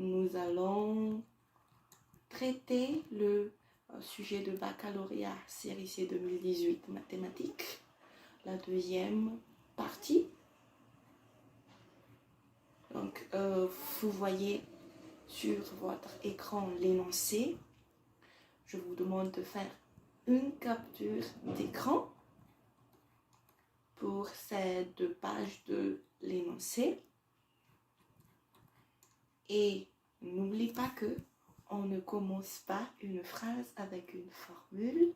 nous allons traiter le sujet de baccalauréat série C 2018 mathématiques, la deuxième partie. Donc, vous voyez sur votre écran l'énoncé. Je vous demande de faire une capture d'écran pour ces 2 pages de l'énoncé. Et n'oublie pas que on ne commence pas une phrase avec une formule.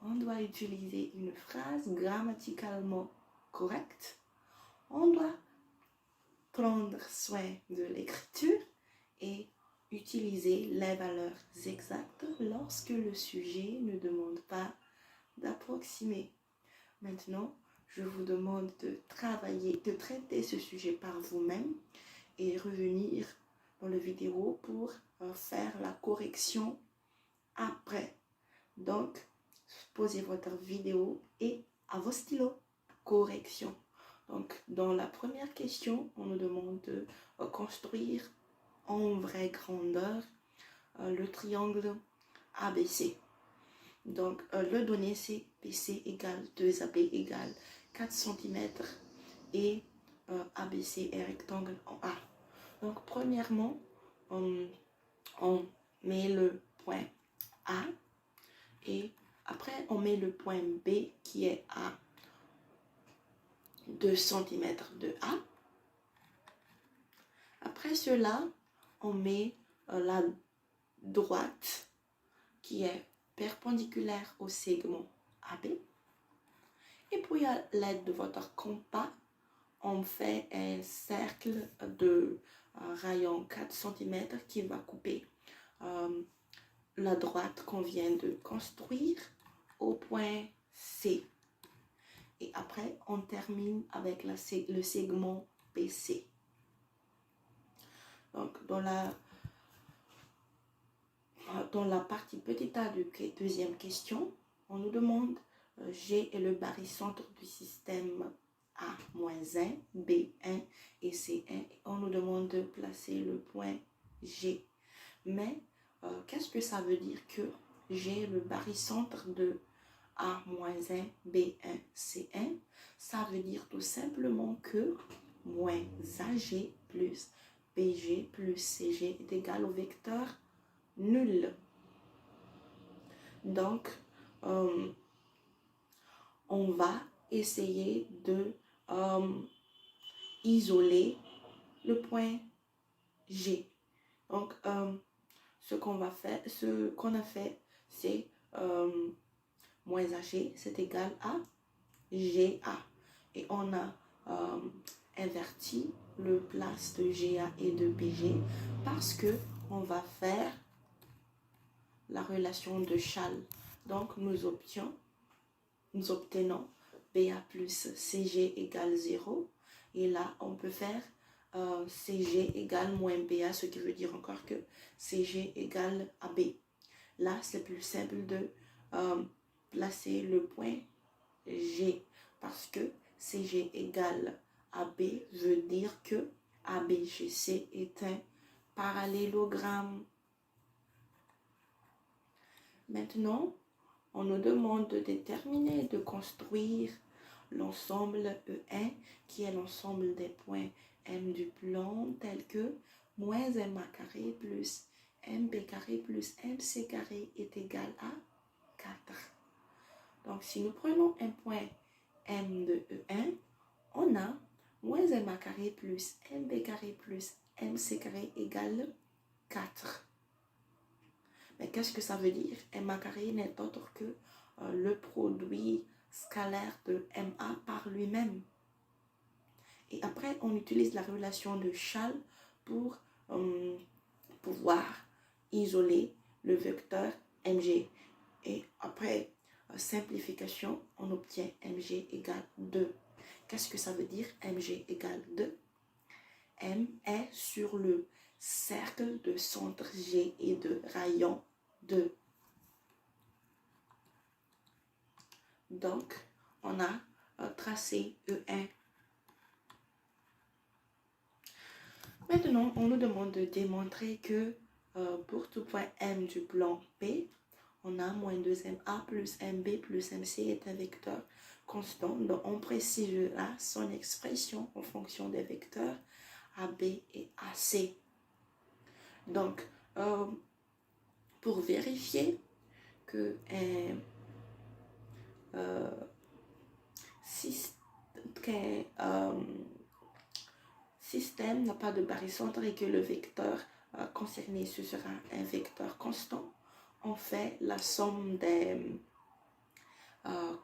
On doit utiliser une phrase grammaticalement correcte. On doit prendre soin de l'écriture et utiliser les valeurs exactes lorsque le sujet ne demande pas d'approximer. Maintenant, je vous demande de travailler, de traiter ce sujet par vous-même et revenir dans la vidéo pour faire la correction après. Donc, posez votre vidéo et à vos stylos. Correction. Donc, dans la première question, on nous demande de construire en vraie grandeur le triangle ABC. Donc, le donné c'est BC égale 2AB égale 4 cm et ABC est rectangle en A. Donc, premièrement, on met le point A et après, on met le point B qui est à 2 cm de A. Après cela, on met la droite qui est perpendiculaire au segment AB. Et puis, à l'aide de votre compas, on fait un cercle de rayon 4 cm qui va couper la droite qu'on vient de construire au point C. Et après, on termine avec le segment BC. Donc, dans la partie petit a de deuxième question, on nous demande G est le barycentre du système A-1, B1 et C1. Et on nous demande de placer le point G. Mais qu'est-ce que ça veut dire que G est le barycentre de A-1, B1, C1? Ça veut dire tout simplement que moins AG plus BG plus CG est égal au vecteur nul. Donc, on va essayer de isoler le point G. Donc, ce qu'on a fait, c'est moins AG, c'est égal à GA. Et on a inverti le place de GA et de BG parce que on va faire la relation de Schall. Donc, nous obtenons BA plus CG égale 0. Et là, on peut faire CG égale moins BA, ce qui veut dire encore que CG égale AB. Là, c'est plus simple de placer le point G parce que CG égale AB veut dire que ABGC est un parallélogramme. Maintenant, on nous demande de déterminer, de construire l'ensemble E1 qui est l'ensemble des points M du plan tel que moins MA carré plus MB carré plus MC carré est égal à 4. Donc, si nous prenons un point M de E1, on a moins MA carré plus MB carré plus MC carré égale 4. Mais qu'est-ce que ça veut dire? MA carré n'est autre que le produit scalaire de MA par lui-même. Et après, on utilise la relation de Schall pour pouvoir isoler le vecteur MG. Et après simplification, on obtient MG égale 2. Qu'est-ce que ça veut dire MG égale 2? M est sur le cercle de centre G et de rayon 2. Donc, on a tracé E1. Maintenant, on nous demande de démontrer que pour tout point M du plan P, on a moins 2ma plus mb plus mc est un vecteur constant. Donc, on précisera son expression en fonction des vecteurs AB et AC. Donc, pour vérifier que un système n'a pas de barycentre et que le vecteur concerné ce sera un vecteur constant, on fait la somme des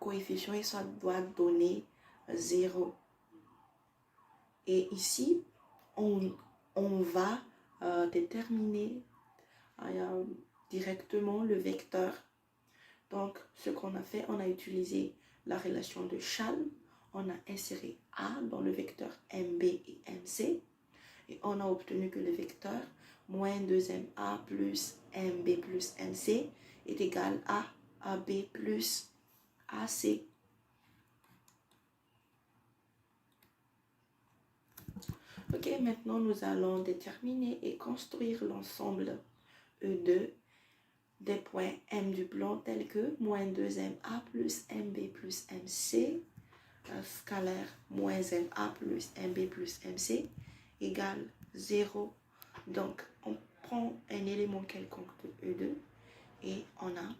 coefficients et ça doit donner 0. Et ici, on va déterminer directement le vecteur. Donc, ce qu'on a fait, on a utilisé la relation de Chasles, on a inséré A dans le vecteur MB et MC, et on a obtenu que le vecteur moins 2MA plus MB plus MC est égal à AB plus AC. Ok, maintenant nous allons déterminer et construire l'ensemble E2 des points M du plan tels que moins 2MA plus MB plus MC, scalaire moins MA plus MB plus MC égale 0. Donc, on prend un élément quelconque de E2 et on a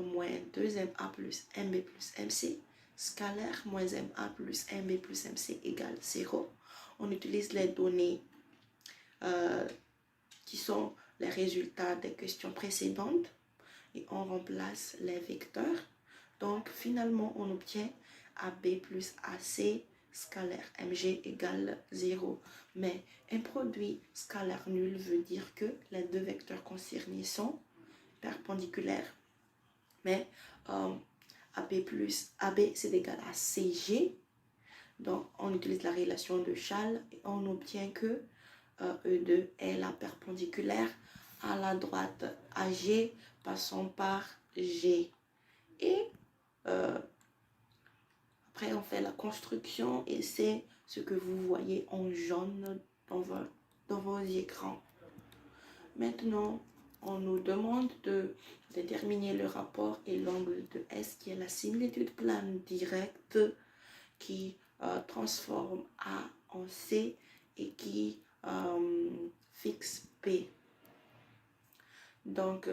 moins 2MA plus MB plus MC, scalaire moins MA plus MB plus MC égale 0. On utilise les données qui sont les résultats des questions précédentes et on remplace les vecteurs. Donc, finalement, on obtient AB plus AC scalaire MG égale 0. Mais un produit scalaire nul veut dire que les deux vecteurs concernés sont perpendiculaires. Mais AB plus AB, c'est égal à CG. Donc, on utilise la relation de Chasles et on obtient que E2 est la perpendiculaire à la droite AG passant par G. Et après, on fait la construction et c'est ce que vous voyez en jaune dans vos écrans. Maintenant, on nous demande de déterminer le rapport et l'angle de S qui est la similitude plane directe qui transforme A en C et qui fixe P. Donc,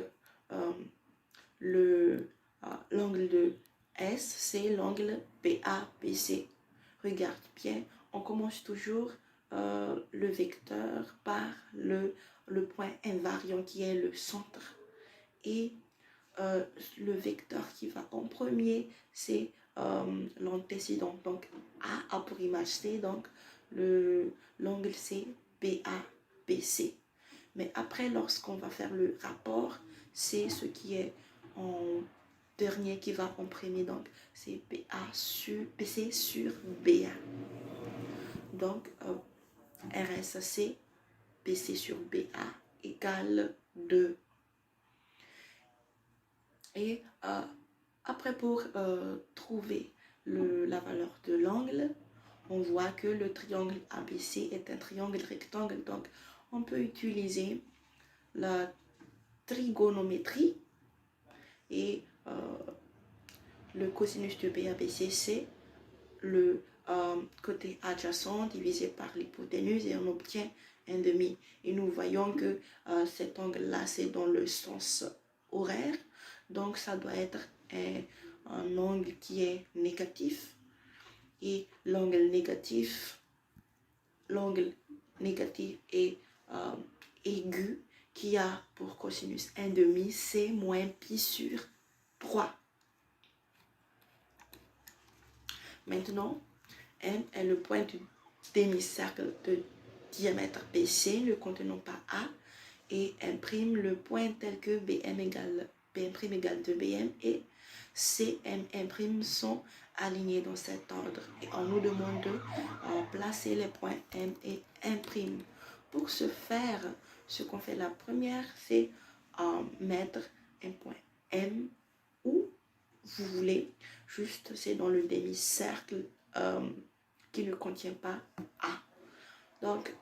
l'angle de S, c'est l'angle PA-PC. Regarde bien, on commence toujours le vecteur par le point invariant qui est le centre. Et le vecteur qui va en premier, c'est l'antécédent. Donc, A pour image C, donc l'angle c'est PA-PC. Mais après, lorsqu'on va faire le rapport, c'est ce qui est en dernier qui va en premier. Donc, c'est PC sur BA. Donc, RSC, PC sur BA égale 2. Et après, pour trouver la valeur de l'angle, on voit que le triangle ABC est un triangle rectangle. Donc, on peut utiliser la trigonométrie et le cosinus de BABC, c'est le côté adjacent divisé par l'hypoténuse et on obtient un demi. Et nous voyons que cet angle-là, c'est dans le sens horaire. Donc, ça doit être un angle qui est négatif. Et l'angle négatif est aigu qui a pour cosinus 1 demi, c'est moins pi sur 3. Maintenant, M est le point du demi-cercle de diamètre BC ne contenant pas A et imprime le point tel que BM égale 2BM et CM' sont alignés dans cet ordre. Et on nous demande de placer les points M et M'. Pour ce faire, ce qu'on fait la première, c'est mettre un point M où vous voulez, juste c'est dans le demi-cercle qui ne contient pas A. Donc,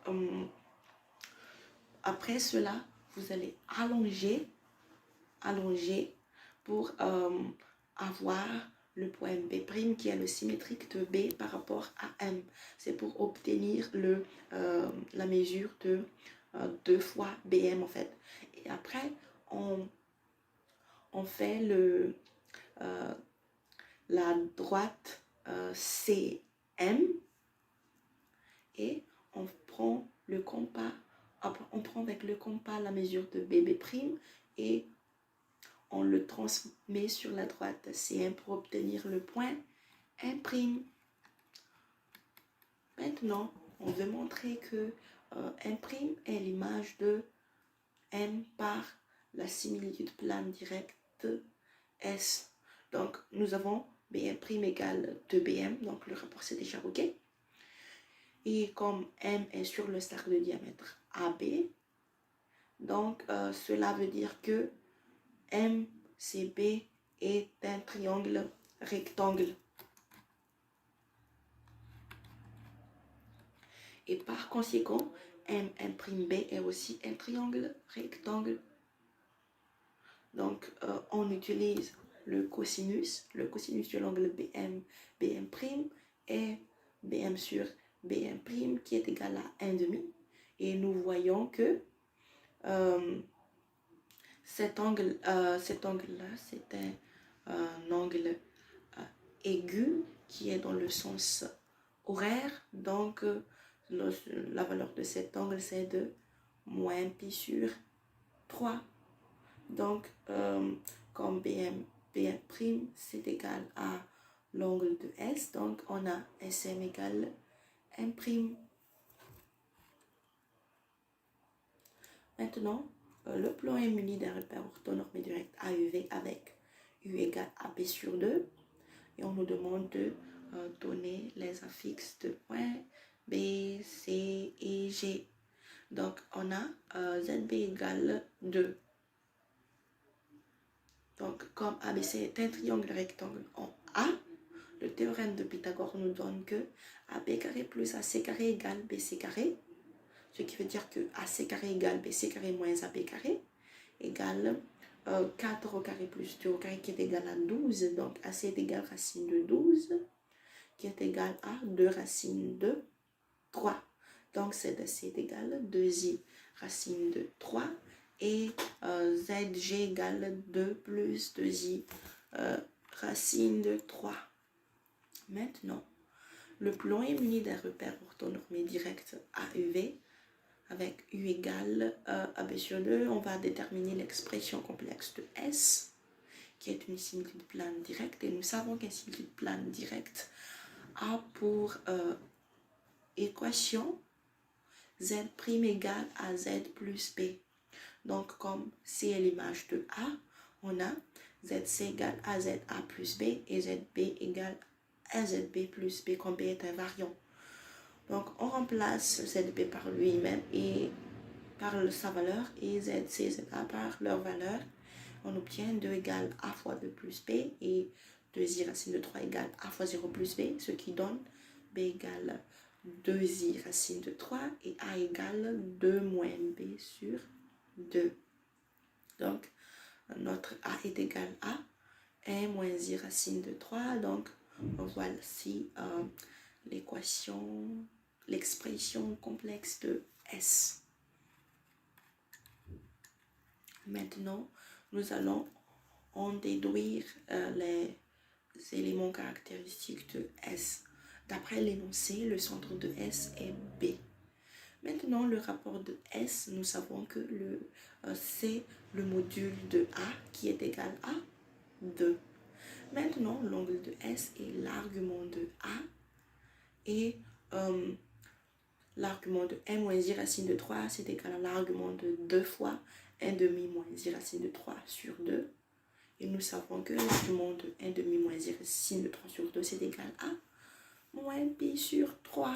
après cela, vous allez allonger pour avoir le point B' qui est le symétrique de B par rapport à M. C'est pour obtenir la mesure de 2 fois BM en fait. Et après, on fait la droite CM et on prend le compas, on prend avec le compas la mesure de BB' et on le transmet sur la droite CM pour obtenir le point M'. Maintenant, on veut montrer que M' est l'image de M par la similitude plane directe S. Donc, nous avons BM' égale 2BM, donc le rapport c'est déjà OK. Et comme M est sur le cercle de diamètre AB, donc cela veut dire que MCB est un triangle rectangle. Et par conséquent, M'B est aussi un triangle rectangle. Donc, on utilise le cosinus de l'angle BM' est BM sur BM' qui est égal à 1,5. Et nous voyons que cet angle-là, c'est un angle aigu qui est dans le sens horaire. Donc, la valeur de cet angle, c'est de moins pi sur 3. Donc, comme BM' c'est égal à l'angle de S, donc on a SM égale M'. Maintenant, le plan est muni d'un repère orthonormé direct AUV avec U égale AB sur 2. Et on nous demande de donner les affixes de points B, C et G. Donc, on a ZB égale 2. Donc, comme ABC est un triangle rectangle en A, le théorème de Pythagore nous donne que AB carré plus AC carré égale BC carré, ce qui veut dire que AC carré égale BC carré moins AB carré égale 4 au carré plus 2 au carré qui est égal à 12. Donc, AC est égal à racine de 12 qui est égal à 2 racines de 3. Donc, ZC est égal à 2i racine de 3. Et ZG égale 2 plus 2i racine de 3. Maintenant, le plan est muni d'un repère orthonormé direct AUV avec U égale AB sur 2. On va déterminer l'expression complexe de S qui est une similitude plane directe. Et nous savons qu'une similitude plane directe a pour équation Z' égale à Z plus B. Donc, comme C est l'image de A, on a ZC égale à ZA plus B et ZB égale à ZB plus B, comme B est invariant. Donc, on remplace ZB par lui-même et par sa valeur et ZC, ZA par leur valeur. On obtient 2 égale A fois 2 plus B et 2i racine de 3 égale A fois 0 plus B, ce qui donne B égale 2i racine de 3 et A égale 2 moins B sur 2. Donc, notre A est égal à 1 moins i racine de 3. Donc, voici l'expression complexe de S. Maintenant, nous allons en déduire les éléments caractéristiques de S. D'après l'énoncé, le centre de S est B. Maintenant, le rapport de S, nous savons que c'est le module de A qui est égal à 2. Maintenant, l'angle de S est l'argument de A et l'argument de 1 moins i racine de 3, c'est égal à l'argument de 2 fois 1,5 moins i racine de 3 sur 2. Et nous savons que l'argument de 1,5 moins i racine de 3 sur 2, c'est égal à moins pi sur 3.